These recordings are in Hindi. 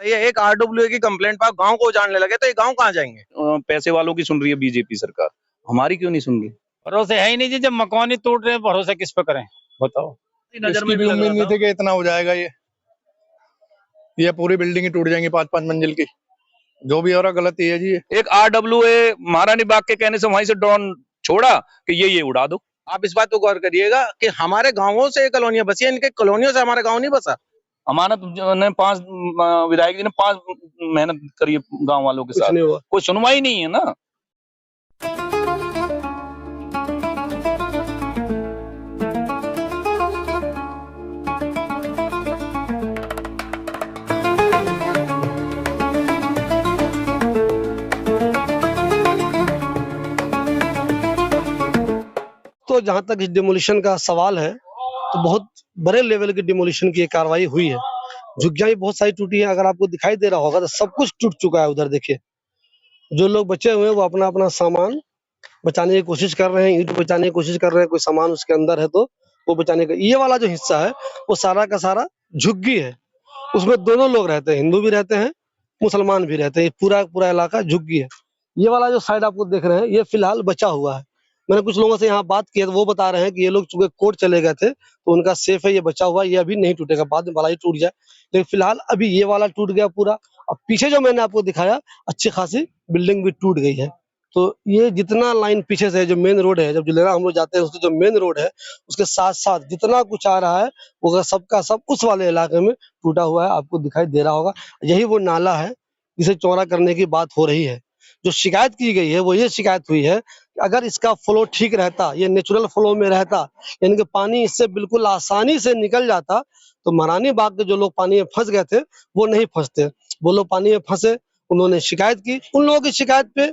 ये एक RWA की कंप्लेंट पर गांव को जानने लगे तो ये गांव कहाँ जाएंगे? पैसे वालों की सुन रही है बीजेपी सरकार, हमारी क्यों नहीं सुन रही? भरोसे है ही नहीं जी, जब मकान ही टूट रहे हैं, भरोसा किस पे करें बताओ। इसकी भी उम्मीद नहीं थी कि इतना हो जाएगा। ये पूरी बिल्डिंग ही टूट जाएंगी 5-5 मंजिल की। जो भी हो रहा गलत ही है जी। एक RWA महारानी बाग के कहने से वहीं से ड्रोन छोड़ा कि ये उड़ा दो। आप इस बात को गौर करिएगा कि हमारे गांवों से कॉलोनियां बसी है, इनके कॉलोनियों से हमारा गांव नहीं बसा। अमानत ने 5 विधायक जी ने 5 मेहनत करी गांव वालों के साथ, कोई सुनवाई नहीं है ना। तो जहां तक इस डिमोलिशन का सवाल है तो बहुत बड़े लेवल की डिमोलिशन की कार्रवाई हुई है। झुग्गियां भी बहुत सारी टूटी हैं। अगर आपको दिखाई दे रहा होगा तो सब कुछ टूट चुका है। उधर देखिए, जो लोग बचे हुए हैं वो अपना अपना सामान बचाने की कोशिश कर रहे हैं, ईंट बचाने की कोशिश कर रहे हैं। कोई सामान उसके अंदर है तो वो बचाने का। ये वाला जो हिस्सा है वो सारा का सारा झुग्गी है। उसमें दोनों लोग रहते हैं, हिंदू भी रहते हैं, मुसलमान भी रहते हैं। पूरा इलाका झुग्गी है। ये वाला जो साइड आपको देख रहे हैं ये फिलहाल बचा हुआ है। मैंने कुछ लोगों से यहाँ बात की तो वो बता रहे हैं कि ये लोग चूंकि कोर्ट चले गए थे तो उनका सेफ है, ये बचा हुआ, ये अभी नहीं टूटेगा, बाद में भला ही टूट जाए। लेकिन फिलहाल अभी ये वाला टूट गया पूरा। और पीछे जो मैंने आपको दिखाया अच्छी खासी बिल्डिंग भी टूट गई है। तो ये जितना लाइन पीछे से जो मेन रोड है, जब जुलेरा हम लोग जाते हैं उसके जो मेन रोड है उसके साथ साथ जितना कुछ आ रहा है वो सबका सब उस वाले इलाके में टूटा हुआ है। आपको दिखाई दे रहा होगा, यही वो नाला है जिसे चौड़ा करने की बात हो रही है। जो शिकायत की गई है वो ये शिकायत हुई है कि अगर इसका फ्लो ठीक रहता, ये नेचुरल फ्लो में रहता, यानी कि पानी इससे बिल्कुल आसानी से निकल जाता, तो महारानी बाग के जो लोग पानी में फंस गए थे वो नहीं फंसते। वो लोग पानी में फंसे, उन्होंने शिकायत की, उन लोगों की शिकायत पे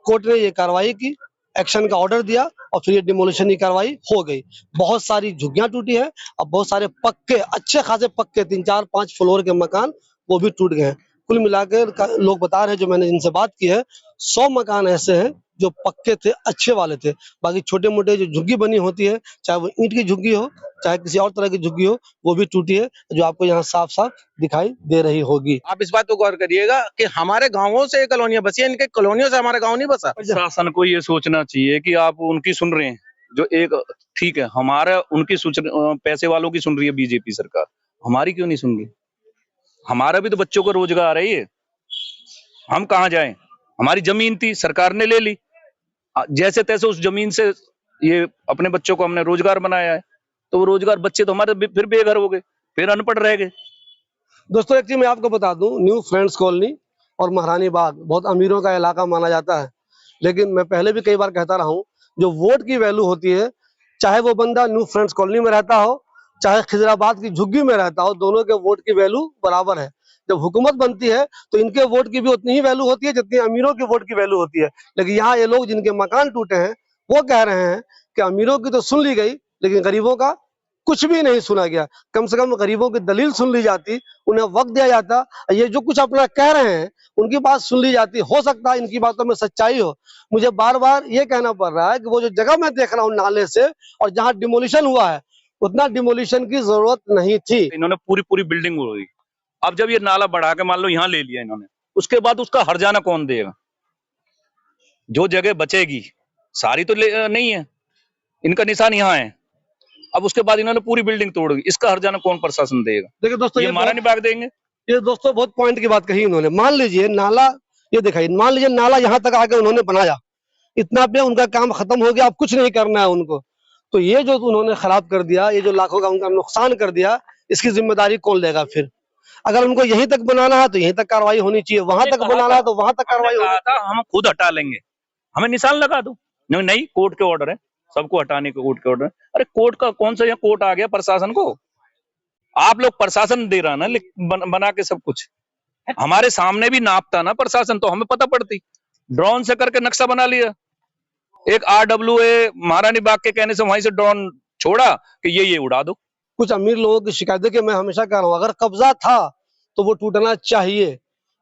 कोर्ट ने ये कार्रवाई की, एक्शन का ऑर्डर दिया और फिर ये डिमोलिशन की कार्रवाई हो गई। बहुत सारी झुग्गियां टूटी है और बहुत सारे पक्के, अच्छे खासे पक्के 3-4-5 फ्लोर के मकान वो भी टूट गए हैं। कुल मिलाकर लोग बता रहे हैं, जो मैंने जिनसे बात की है, 100 मकान ऐसे हैं जो पक्के थे, अच्छे वाले थे। बाकी छोटे मोटे जो झुग्गी बनी होती है, चाहे वो ईंट की झुग्गी हो चाहे किसी और तरह की झुग्गी हो, वो भी टूटी है, जो आपको यहाँ साफ साफ दिखाई दे रही होगी। आप इस बात को गौर करिएगा कि हमारे गांवों से कॉलोनियां बसी है, इनके कॉलोनियों से हमारा गांव नहीं बसा। शासन को ये सोचना चाहिए कि आप उनकी सुन रहे हैं, जो एक ठीक है, हमारा उनकी पैसे वालों की सुन रही है बीजेपी सरकार, हमारी क्यों नहीं सुन रही? हमारा भी तो बच्चों को रोजगार है। ये हम कहाँ जाएं? हमारी जमीन थी, सरकार ने ले ली, जैसे तैसे उस जमीन से ये अपने बच्चों को हमने रोजगार बनाया है, तो वो रोजगार बच्चे तो हमारे फिर बेघर हो गए, फिर अनपढ़ रह गए। दोस्तों एक चीज मैं आपको बता दूं, न्यू फ्रेंड्स कॉलोनी और महारानी बाग बहुत अमीरों का इलाका माना जाता है। लेकिन मैं पहले भी कई बार कहता रहा हूँ, जो वोट की वैल्यू होती है, चाहे वो बंदा न्यू फ्रेंड्स कॉलोनी में रहता हो चाहे खिजराबाद की झुग्गी में रहता हो, दोनों के वोट की वैल्यू बराबर है। जब हुकूमत बनती है तो इनके वोट की भी उतनी ही वैल्यू होती है जितनी अमीरों की वोट की वैल्यू होती है। लेकिन यहाँ ये लोग जिनके मकान टूटे हैं वो कह रहे हैं कि अमीरों की तो सुन ली गई लेकिन गरीबों का कुछ भी नहीं सुना गया। कम से कम गरीबों की दलील सुन ली जाती, उन्हें वक्त दिया जाता, ये जो कुछ अपना कह रहे हैं उनकी बात सुन ली जाती। हो सकता है इनकी बातों में सच्चाई हो। मुझे बार बार ये कहना पड़ रहा है कि वो जो जगह मैं देख रहा हूँ नाले से और जहाँ डिमोलिशन हुआ है, उतना डिमोलिशन की जरूरत नहीं थी। इन्होंने पूरी बिल्डिंग उड़ाई। अब जब ये नाला बढ़ा के मान लो यहाँ ले लिया इन्होंने, उसके बाद उसका हर्जाना कौन देगा? जो जगह बचेगी सारी तो नहीं है, इनका निशान यहाँ है। अब उसके बाद इन्होंने पूरी बिल्डिंग तोड़ दी, इसका हर्जाना कौन प्रशासन देगा? देखिए दोस्तों, ये महारानी बाग देंगे। ये दोस्तों बहुत पॉइंट की बात कही उन्होंने। मान लीजिए नाला, ये दिखाई, मान लीजिए नाला यहाँ तक आके उन्होंने बनाया, इतना पे उनका काम खत्म हो गया, अब कुछ नहीं करना है उनको। तो ये जो उन्होंने खराब कर दिया, ये जो लाखों का उनका नुकसान कर दिया, इसकी जिम्मेदारी कौन लेगा? फिर अगर उनको यहीं तक बनाना है तो यहीं तक कार्रवाई होनी चाहिए, वहां तक बनाना है तो वहां तक कार्रवाई होनी चाहिए। हम खुद हटा लेंगे, हमें निशान लगा दो। नहीं, कोर्ट के ऑर्डर है, सबको हटाने के कोर्ट के ऑर्डर है। अरे कोर्ट का कौन सा यहाँ कोर्ट आ गया प्रशासन को? आप लोग प्रशासन दे रहा ना बना के सब कुछ, हमारे सामने भी नापता ना प्रशासन तो हमें पता पड़ती। ड्रोन से करके नक्शा बना लिया। एक RWA महारानी बाग के कहने से वहीं से ड्रोन छोड़ा कि ये उड़ा दो। कुछ अमीर लोगों की शिकायत है कि मैं हमेशा कह रहा हूँ, अगर कब्जा था तो वो टूटना चाहिए,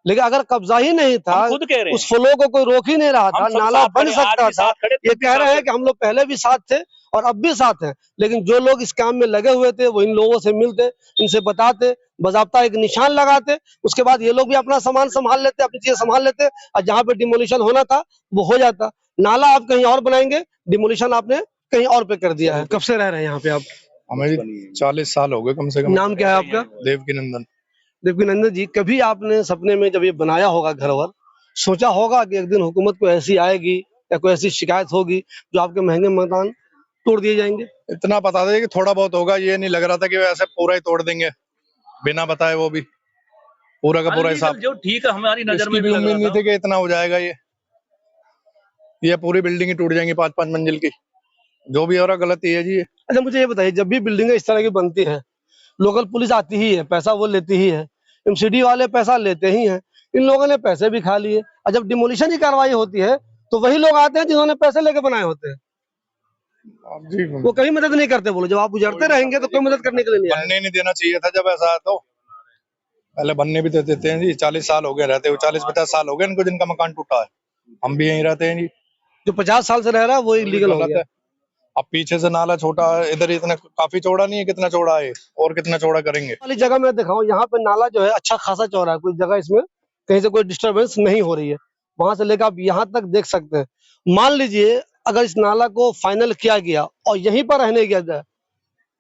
लेकिन अगर कब्जा ही नहीं था, खुद कह रहे हैं, उस फ्लो को कोई रोक ही नहीं रहा था, नाला बन सकता था। ये कह रहे हैं कि हम लोग पहले भी साथ थे और अब भी साथ हैं, लेकिन जो लोग इस काम में लगे हुए थे वो इन लोगों से मिलते, इनसे बताते, बाज़ाब्ता एक निशान लगाते, उसके बाद ये लोग भी अपना सामान संभाल लेते, अपनी चीजें संभाल लेते, और जहाँ पे डिमोलिशन होना था वो हो जाता। नाला आप कहीं और बनाएंगे, डिमोलिशन आपने कहीं और पे कर दिया है। कब से रह रहे हैं यहाँ पे आप? हमें 40 साल हो गए कम से कम। नाम क्या है आपका? देवकी नंदन। देवकीनंदन जी, कभी आपने सपने में जब ये बनाया होगा घर वर, सोचा होगा कि एक दिन हुकूमत को ऐसी आएगी या कोई ऐसी शिकायत होगी जो आपके महंगे मकान तोड़ दिए जाएंगे? इतना बता दे कि थोड़ा बहुत होगा, ये नहीं लग रहा था कि वैसे पूरा ही तोड़ देंगे बिना बताए, वो भी पूरा का पूरा हिसाब। जो ठीक है हमारी नजर इसकी में भी भी लग उम्मीद रहा नहीं था। थी कि इतना हो जाएगा। ये पूरी बिल्डिंग ही टूट जाएंगी 5-5 मंजिल की। जो भी हो रहा गलत ही है जी। अच्छा, मुझे ये बताइए, जब भी बिल्डिंगें इस तरह की बनती है, लोकल पुलिस आती ही है, पैसा वो लेती ही है, एमसीडी वाले पैसा लेते ही हैं, इन लोगों ने पैसे भी खा लिए, और जब डिमोलिशन की कार्रवाई होती है तो वही लोग आते हैं जिन्होंने पैसे लेके बनाए होते हैं। अब जी वो कहीं मदद नहीं करते। बोलो, जब आप उजड़ते रहेंगे तो कोई मदद करने के लिए नहीं आएगा। बनने नहीं देना चाहिए था। जब ऐसा है तो पहले बनने भी दे देते हैं जी। 40 साल हो गए रहते हुए, 40-50 साल हो गए इनको जिनका मकान टूटा है। हम भी यहीं रहते हैं जी। जो 50 साल से रह रहा है वो इलीगल हो गलत गया। है। अब पीछे से नाला छोटा है, इधर इतना काफी चौड़ा नहीं है, कितना चौड़ा है और कितना चौड़ा करेंगे। वाली जगह मैं दिखाऊं, यहाँ पे नाला जो है अच्छा खासा चौड़ा है, कोई जगह इसमें कहीं से कोई डिस्टरबेंस नहीं हो रही है। वहां से लेकर आप यहाँ तक देख सकते हैं। मान लीजिए अगर इस नाला को फाइनल किया गया और यहीं पर रहने दिया जाए,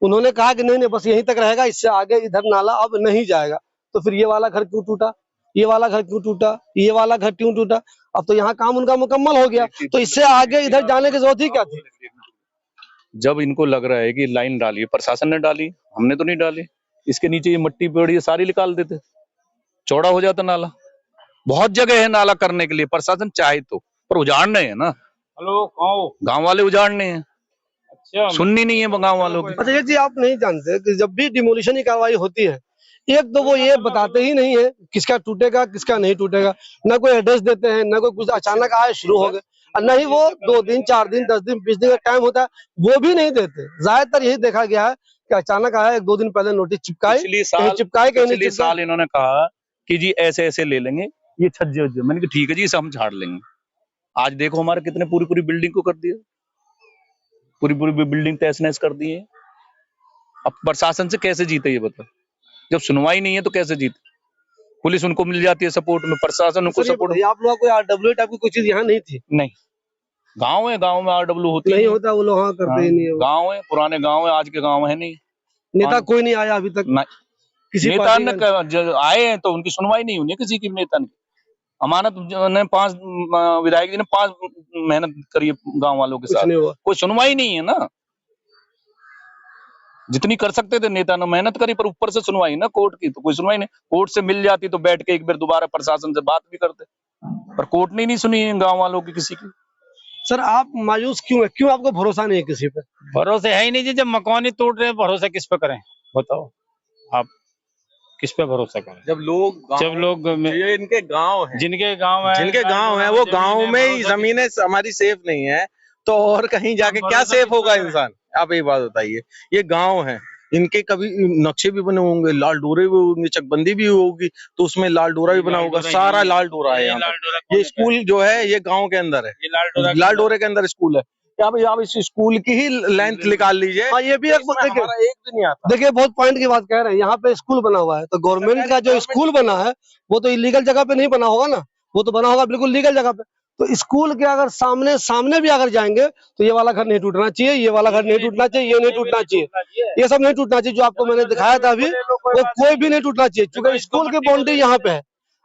उन्होंने कहा कि नहीं नहीं बस यहीं तक रहेगा, इससे आगे इधर नाला अब नहीं जाएगा, तो फिर ये वाला घर क्यों टूटा, ये वाला घर क्यों टूटा, ये वाला घर क्यों टूटा? अब तो यहाँ काम उनका मुकम्मल हो गया, तो इससे आगे इधर जाने की जरूरत ही क्या थी? जब इनको लग रहा है कि लाइन डाली, प्रशासन ने डाली, हमने तो नहीं डाली। इसके नीचे ये मिट्टी पड़ी है, सारी निकाल देते, चौड़ा हो जाता नाला। बहुत जगह है नाला करने के लिए, प्रशासन चाहे तो, पर उजाड़ने हैं ना। हेलो, गांव वाले उजाड़ने हैं, अच्छा, सुननी नहीं है गांव वालों की। अच्छा, ये चीज आप नहीं जानते कि जब भी डिमोलिशन की कार्रवाई होती है, एक तो वो ये बताते ही नहीं है किसका टूटेगा किसका नहीं टूटेगा, ना कोई एड्रेस देते हैं, ना कोई कुछ अचानक आए शुरू हो गए, और न ही वो 2 दिन 4 दिन 10 दिन 20 दिन का टाइम होता है वो भी नहीं देते। ज्यादातर यही देखा गया है कि अचानक आया, 1-2 दिन पहले नोटिस चिपकाई, कहीं चिपकाए कहीं नहीं पिछले चिपकाए। साल इन्होंने कहा कि जी ऐसे ऐसे ले लेंगे ये छज्जे वज्जे। मैंने कहा ठीक है जी, इसे हम झाड़ लेंगे। आज देखो हमारे कितने पूरी पूरी बिल्डिंग को कर दिया, पूरी पूरी बिल्डिंग तहस नहस कर दी है। अब प्रशासन से कैसे जीते ये बताओ? जब सुनवाई नहीं है तो कैसे जीते? पुलिस उनको मिल जाती है सपोर्ट में, प्रशासन उनको सर, ये सपोर्ट बताइए, आप लोगों को कोई आरडब्ल्यू टाइप की कोई चीज यहाँ नहीं थी? नहीं। गांव है, गांव में आरडब्ल्यू होती नहीं है। होता, वो लोग हाँ करते ही नहीं है। गांव है, पुराने गांव है, आज के गांव है नहीं। नेता कोई नहीं आया अभी तक नहीं। किसी नेता पार्टी ने आए हैं तो उनकी सुनवाई नहीं हुई किसी की नेता ने। अमानत ने 5 विधायक जी ने 5 मेहनत करी है गांव वालों के कुछ साथ, नहीं हुआ। कोई सुनवाई नहीं है ना। जितनी कर सकते थे नेता ने मेहनत करी, पर ऊपर से सुनवाई ना कोर्ट की, तो कोई सुनवाई नहीं। कोर्ट से मिल जाती तो बैठ के एक बार दोबारा प्रशासन से बात भी करते, पर कोर्ट ने नहीं सुनी गांव वालों की किसी की। सर, आप मायूस क्यों है? क्यों आपको भरोसा नहीं है किसी पे? भरोसे है ही नहीं जी। जब मकान ही टूट रहे हैं, भरोसा किस पे करें बताओ आप? किस पे भरोसा करें? जब लोग ये इनके गांव हैं, जिनके गांव है, जिनके गांव है वो गांव में ही जमीनें हमारी सेफ नहीं है, तो और कहीं जाके क्या सेफ होगा इंसान? आप ये बात बताइए। ये गांव है, इनके कभी नक्शे भी बने होंगे, लाल डोरे भी होंगे, चकबंदी भी होगी, तो उसमें लाल डोरा भी बना होगा, सारा लाल डोरा है यहाँ पर। ये स्कूल जो है ये गांव के अंदर है, लाल डोरे के अंदर स्कूल है। क्या भाई आप इस स्कूल की ही लेंथ निकाल लीजिए। हाँ, ये भी एक देखिए, एक भी नहीं आता। देखिए बहुत पॉइंट की बात कह रहे हैं। यहाँ पे स्कूल बना हुआ है, तो गवर्नमेंट का जो स्कूल बना है वो तो इलीगल जगह पे नहीं बना होगा ना, वो तो बना होगा बिल्कुल लीगल जगह पे। तो स्कूल के अगर सामने भी अगर जाएंगे तो ये वाला घर नहीं टूटना चाहिए, ये वाला घर नहीं टूटना चाहिए, ये नहीं टूटना चाहिए, ये सब नहीं टूटना चाहिए। जो आपको मैंने दिखाया था अभी, वो कोई भी नहीं टूटना चाहिए, क्योंकि स्कूल की बाउंड्री यहाँ पे है।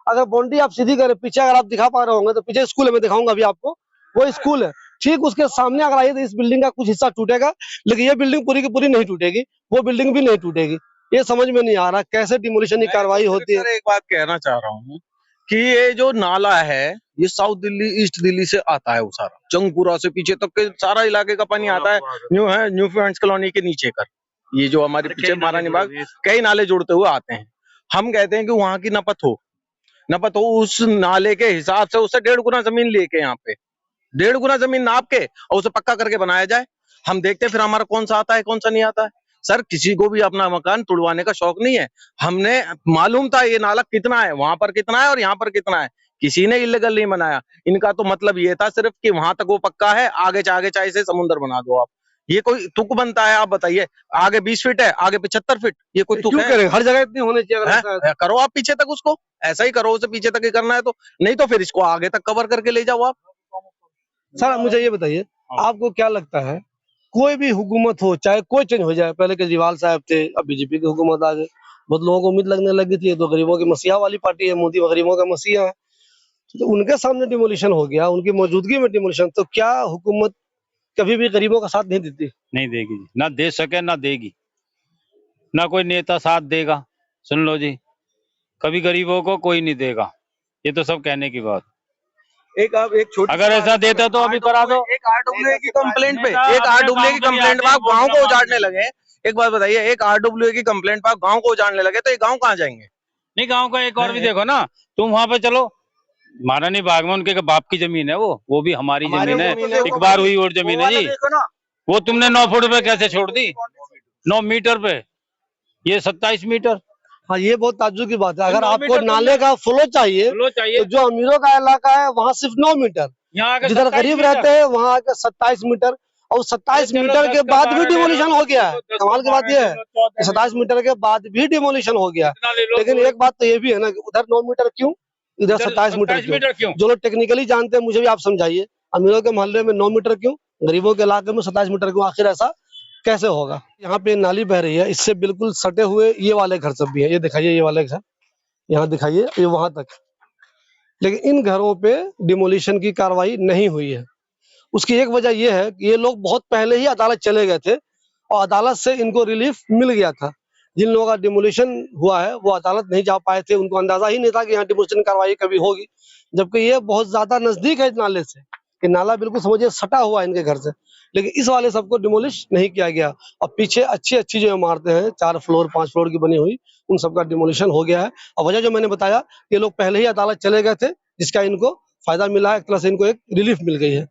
अगर बाउंड्री आप सीधी करें, पीछे अगर आप दिखा पा रहे होंगे तो पीछे स्कूल है, मैं दिखाऊंगा अभी आपको, वो स्कूल है। ठीक उसके सामने अगर आइए तो इस बिल्डिंग का कुछ हिस्सा टूटेगा, लेकिन ये बिल्डिंग पूरी की पूरी नहीं टूटेगी, वो बिल्डिंग भी नहीं टूटेगी। ये समझ में नहीं आ रहा कैसे डिमोलिशन की कार्रवाई होती है। एक बात कहना चाह रहा हूँ कि ये जो नाला है ये साउथ दिल्ली ईस्ट दिल्ली से आता है, वो सारा जंगपुरा से पीछे तक के सारा इलाके का पानी आता है। न्यू फ्रेंड्स कॉलोनी के नीचे कर, ये जो हमारे पीछे महारानी बाग, कई नाले जुड़ते हुए आते हैं। हम कहते हैं कि वहां की नपत हो उस नाले के हिसाब से उससे 1.5 गुना जमीन लेके यहाँ पे 1.5 गुना जमीन नाप के और उसे पक्का करके बनाया जाए। हम देखते हैं फिर हमारा कौन सा आता है कौन सा नहीं आता है। सर, किसी को भी अपना मकान तुड़वाने का शौक नहीं है। हमने मालूम था ये नाला कितना है, वहां पर कितना है और यहाँ पर कितना है। किसी ने इल्लीगल नहीं बनाया। इनका तो मतलब ये था सिर्फ कि वहां तक वो पक्का है, आगे चाहे इसे समुद्र बना दो आप। ये कोई तुक बनता है? आप बताइए, आगे 20 फीट है, आगे 75 फीट, ये कोई तुक क्यों है? करें, हर जगह इतनी होनी चाहिए अगर ऐसा है तो। करो आप पीछे तक उसको, ऐसा ही करो, उसे पीछे तक ही करना है तो, नहीं तो फिर इसको आगे तक कवर करके ले जाओ आप। सर मुझे ये बताइए, आपको क्या लगता है कोई भी हुकूमत हो, चाहे कोई चेंज हो जाए, पहले केजरीवाल साहब थे, अब बीजेपी की हुकूमत आ गई, बहुत लोगों को उम्मीद लगने लगी थी, ये तो गरीबों की मसीहा वाली पार्टी है, मोदी गरीबों का मसीहा है, तो उनके सामने डिमोलिशन हो गया, उनकी मौजूदगी में डिमोलिशन, तो क्या हुकूमत कभी भी गरीबों का साथ नहीं देती? नहीं देगी जी, ना दे सके ना देगी, ना कोई नेता साथ देगा। सुन लो जी, कभी गरीबों को कोई नहीं देगा, ये तो सब कहने की बात। एक छोटी अगर ऐसा देता तो अभी करा दो। एक आरडब्ल्यूए की कंप्लेंट पे, नेता एक अपने आरडब्ल्यूए की गाँव के लिए कंप्लेंट पे आते आप हैं, गांव को वोट उजाड़ने मांगने। लगे। एक बात बताइए, एक आरडब्ल्यूए की कंप्लेंट पे आप गांव को उजाड़ने लगे, तो ये गांव कहाँ जाएंगे? नहीं, गांव का एक और भी देखो ना, तुम वहां पे चलो, महारानी बाग में उनके बाप की जमीन है, वो भी हमारी जमीन है, इकबार हुई और जमीन है जी। वो तुमने 9 फुट पे कैसे छोड़ दी, 9 मीटर पे, ये 27 मीटर। हाँ, ये बहुत ताज्जुब की बात है। अगर 9 आपको मीटर नाले का फ्लो चाहिए लो चाहिए, तो जो अमीरों का इलाका है वहाँ सिर्फ 9 मीटर, यहाँ आके जिधर 27 गरीब मीटर। रहते हैं वहाँ आके 27 मीटर, और 27 चलो मीटर 10 के का बाद भी 12 ले डिमोलिशन लो, हो गया है। 10 कमाल की बात यह है का 14 कि 27 मीटर के बाद भी डिमोलिशन हो गया है। इतना ले लो, लेकिन एक बात तो ये भी है ना कि उधर 9 मीटर क्यों, इधर 27 मीटर 27 मीटर क्यों? जो लोग टेक्निकली जानते हैं मुझे भी आप समझाइए, अमीरों के मोहल्ले में 9 मीटर क्यों, गरीबों के इलाके में 27 मीटर क्यों, आखिर ऐसा कैसे होगा? यहाँ पे नाली बह रही है, इससे बिल्कुल सटे हुए ये वाले घर सब भी है, ये दिखाइए, ये वाले घर यहाँ दिखाइए, ये वहां तक, लेकिन इन घरों पे डिमोलिशन की कार्रवाई नहीं हुई है। उसकी एक वजह यह है कि ये लोग बहुत पहले ही अदालत चले गए थे और अदालत से इनको रिलीफ मिल गया था। जिन लोगों का डिमोलिशन हुआ है वो अदालत नहीं जा पाए थे, उनको अंदाजा ही नहीं था कि यहाँ डिमोलिशन कार्रवाई कभी होगी, जबकि ये बहुत ज्यादा नजदीक है नाले से, कि नाला बिल्कुल समझिए सटा हुआ है इनके घर से, लेकिन इस वाले सबको डिमोलिश नहीं किया गया। और पीछे अच्छी अच्छी जो इमारतें हैं 4 फ्लोर 5 फ्लोर की बनी हुई, उन सबका डिमोलिशन हो गया है। और वजह जो मैंने बताया, ये लोग पहले ही अदालत चले गए थे, जिसका इनको फायदा मिला है, एक तरह से इनको एक रिलीफ मिल गई है।